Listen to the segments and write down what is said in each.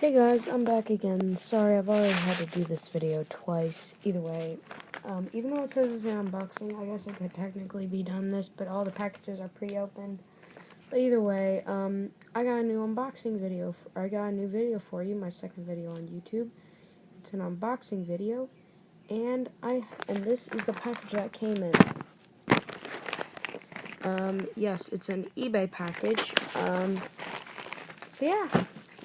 Hey guys, I'm back again. Sorry, I've already had to do this video twice. Either way, even though it says it's an unboxing, I guess it could technically be done this, but all the packages are pre-opened. But either way, I got a new unboxing video. I got a new video for you, my second video on YouTube. It's an unboxing video, and this is the package that came in. Yes, it's an eBay package. So yeah,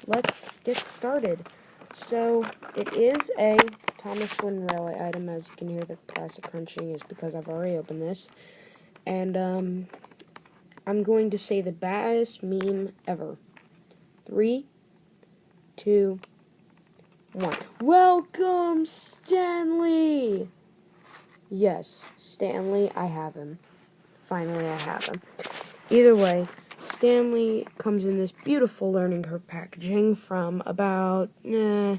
let's get started. So, it is a Thomas Wooden Railway item. As you can hear, the plastic crunching is because I've already opened this. And, I'm going to say the baddest meme ever. 3, 2, 1. Welcome, Stanley! Yes, Stanley, I have him. Finally, I have him. Either way, Stanley comes in this beautiful learning curve packaging from about 9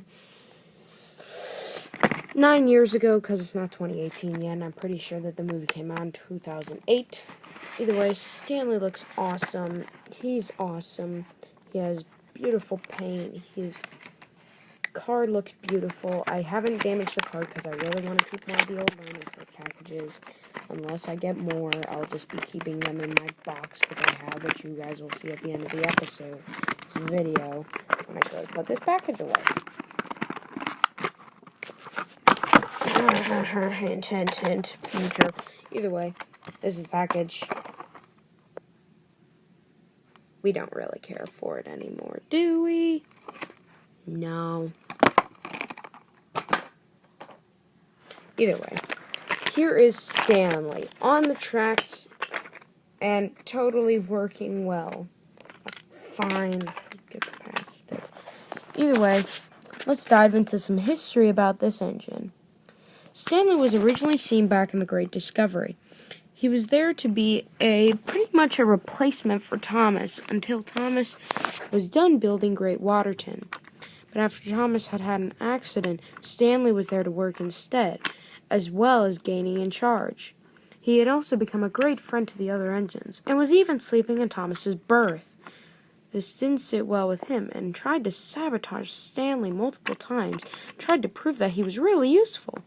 years ago, because it's not 2018 yet, and I'm pretty sure that the movie came out in 2008. Either way, Stanley looks awesome. He's awesome. He has beautiful paint. His card looks beautiful. I haven't damaged the card because I really want to keep more of the old learning curve packages. Unless I get more, I'll just be keeping them in my box, which I have, which you guys will see at the end of the episode, this video, when I go to put this package away. Hint, future. Either way, this is the package. We don't really care for it anymore, do we? No. Either way, here is Stanley on the tracks and totally working well. Fine, get past it. Either way, let's dive into some history about this engine. Stanley was originally seen back in the Great Discovery. He was there to be pretty much a replacement for Thomas until Thomas was done building Great Waterton. But after Thomas had an accident, Stanley was there to work instead, as well as gaining in charge. He had also become a great friend to the other engines, and was even sleeping in Thomas's berth. This didn't sit well with him, and tried to sabotage Stanley multiple times, tried to prove that he was really useful.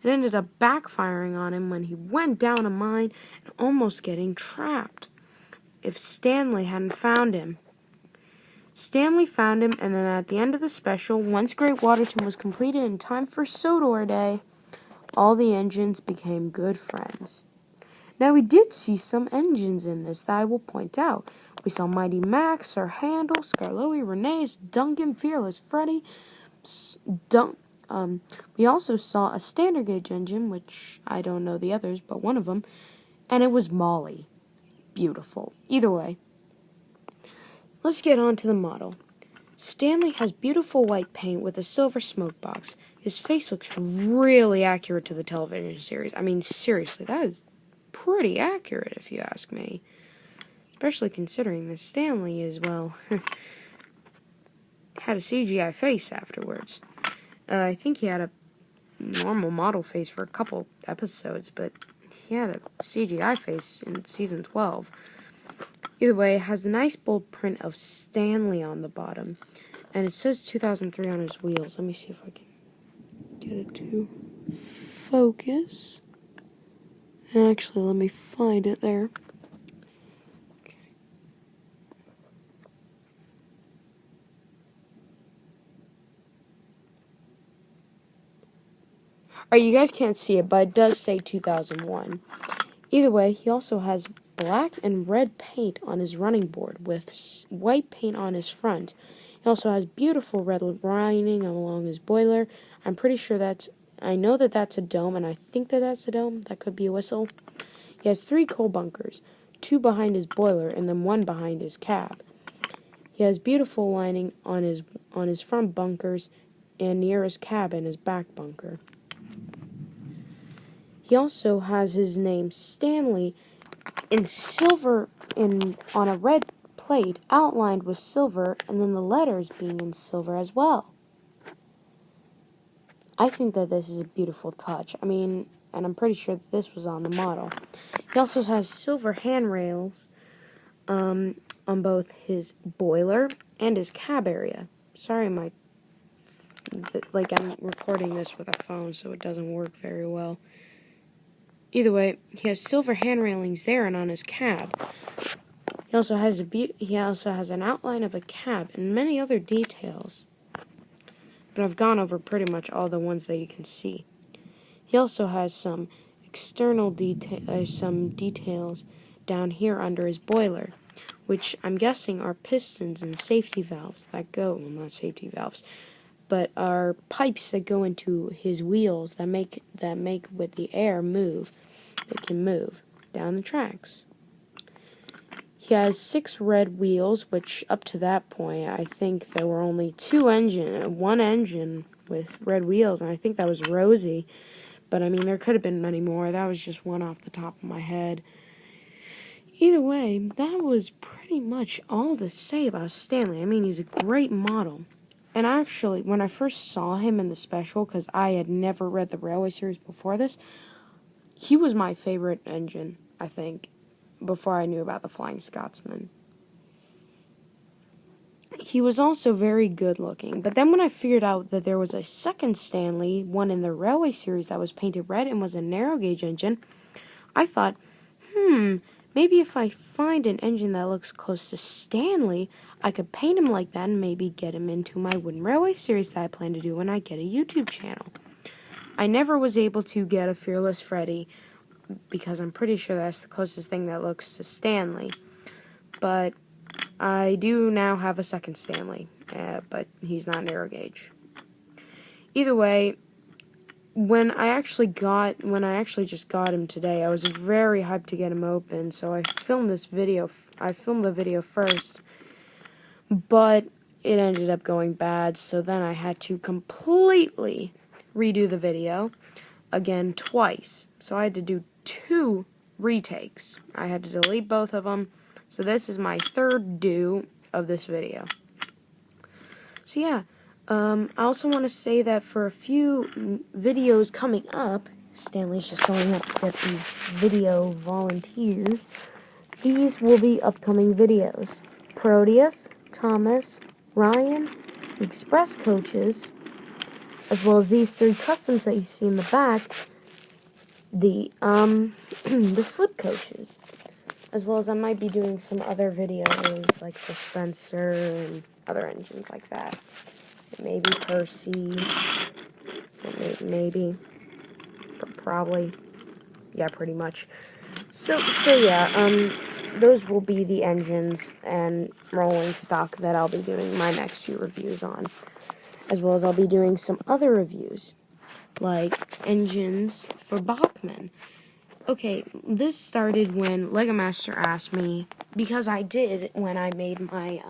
It ended up backfiring on him when he went down a mine and almost getting trapped. If Stanley hadn't found him. Stanley found him, and then at the end of the special, once Great Waterton was completed in time for Sodor Day, all the engines became good friends. Now, we did see some engines in this that I will point out. We saw Mighty Max, Sir Handel, Skarloey, Renee's, Duncan, Fearless Freddy, we also saw a standard gauge engine, which I don't know the others, but one of them, and it was Molly. Beautiful. Either way, let's get on to the model. Stanley has beautiful white paint with a silver smoke box. His face looks really accurate to the television series. I mean, seriously, that is pretty accurate if you ask me. Especially considering that Stanley is, well, had a CGI face afterwards. I think he had a normal model face for a couple episodes, but he had a CGI face in season 12. Either way, it has a nice bold print of Stanley on the bottom, and it says 2003 on his wheels. Let me see if I can get it to focus. Actually, let me find it there. Alright, you guys can't see it, but it does say 2001. Either way, he also has black and red paint on his running board with white paint on his front. He also has beautiful red lining along his boiler. I'm pretty sure I know that that's a dome, and I think that that's a dome. That could be a whistle. He has 3 coal bunkers, 2 behind his boiler, and then 1 behind his cab. He has beautiful lining on his front bunkers and near his cab and his back bunker. He also has his name Stanley in silver on a red plate outlined with silver, and then the letters being in silver as well. I think that this is a beautiful touch. I mean, and I'm pretty sure that this was on the model. He also has silver handrails on both his boiler and his cab area. Sorry, my Like, I'm recording this with a phone, so it doesn't work very well. Either way, he has silver hand railings there and on his cab. He also has an outline of a cab and many other details. But I've gone over pretty much all the ones that you can see. He also has some external details down here under his boiler, which I'm guessing are pistons and safety valves that go, well, not safety valves, but are pipes that go into his wheels that make with the air move. It can move down the tracks. He has 6 red wheels, which up to that point, I think there were only one engine with red wheels, and I think that was Rosie. But I mean, there could have been many more. That was just one off the top of my head. Either way, that was pretty much all to say about Stanley. I mean, he's a great model. And actually, when I first saw him in the special, because I had never read the Railway series before this, he was my favorite engine, I think, before I knew about the Flying Scotsman. He was also very good looking, but then when I figured out that there was a second Stanley, one in the Railway series that was painted red and was a narrow gauge engine, I thought, maybe if I find an engine that looks close to Stanley, I could paint him like that and maybe get him into my Wooden Railway series that I plan to do when I get a YouTube channel. I never was able to get a Fearless Freddy, because I'm pretty sure that's the closest thing that looks to Stanley. But I do now have a second Stanley, but he's not narrow gauge. Either way, when I actually just got him today, I was very hyped to get him open, so I filmed the video first, but it ended up going bad, so then I had to completely redo the video again twice. So I had to do 2 retakes. I had to delete both of them. So this is my 3rd do of this video. So yeah, I also want to say that for a few videos coming up, Stanley's just going up to get the video volunteers. These will be upcoming videos. Proteus, Thomas, Ryan, the Express coaches, as well as these 3 customs that you see in the back, the slip coaches, as well as I might be doing some other videos like for Spencer and other engines like that. Maybe Percy, probably, yeah, pretty much. So yeah, those will be the engines and rolling stock that I'll be doing my next few reviews on, as well as I'll be doing some other reviews, like engines for Bachmann. Okay, this started when Lego Master asked me, because I did when I made my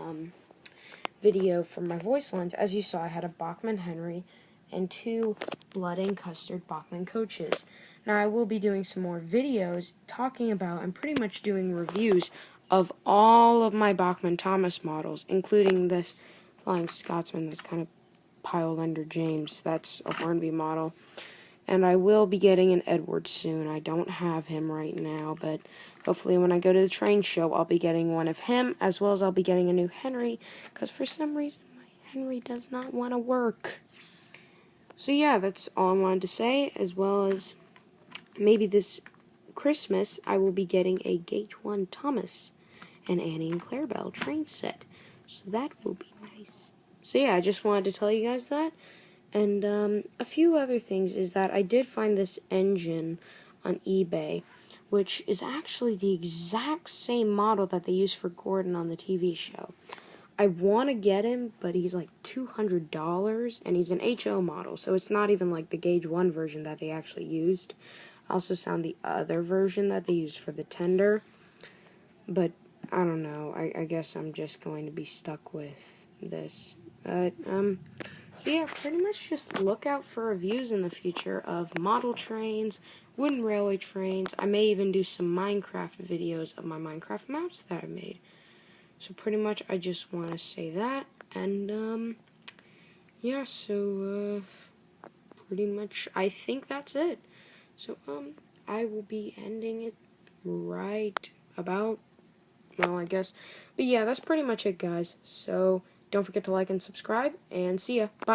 video for my voice lines. As you saw, I had a Bachmann Henry and 2 Blood and Custard Bachmann coaches. Now I will be doing some more videos talking about and pretty much doing reviews of all of my Bachmann Thomas models, including this Flying Scotsman that's kind of piled under James. That's a Hornby model. And I will be getting an Edward soon. I don't have him right now, but hopefully when I go to the train show, I'll be getting one of him, as well as I'll be getting a new Henry, because for some reason my Henry does not want to work. So yeah, that's all I wanted to say, as well as maybe this Christmas I will be getting a Gauge 1 Thomas and Annie and Clarabelle train set. So that will be nice. So yeah, I just wanted to tell you guys that. And a few other things is that I did find this engine on eBay, which is actually the exact same model that they used for Gordon on the TV show. I want to get him, but he's like $200, and he's an HO model, so it's not even like the Gauge 1 version that they actually used. I also found the other version that they used for the tender, but I don't know. I guess I'm just going to be stuck with this. But, so yeah, pretty much just look out for reviews in the future of model trains, wooden railway trains. I may even do some Minecraft videos of my Minecraft maps that I made. So pretty much I just want to say that. And, yeah, so, pretty much I think that's it. So, I will be ending it right about, well, I guess. But yeah, that's pretty much it, guys. So, don't forget to like and subscribe, and see ya. Bye.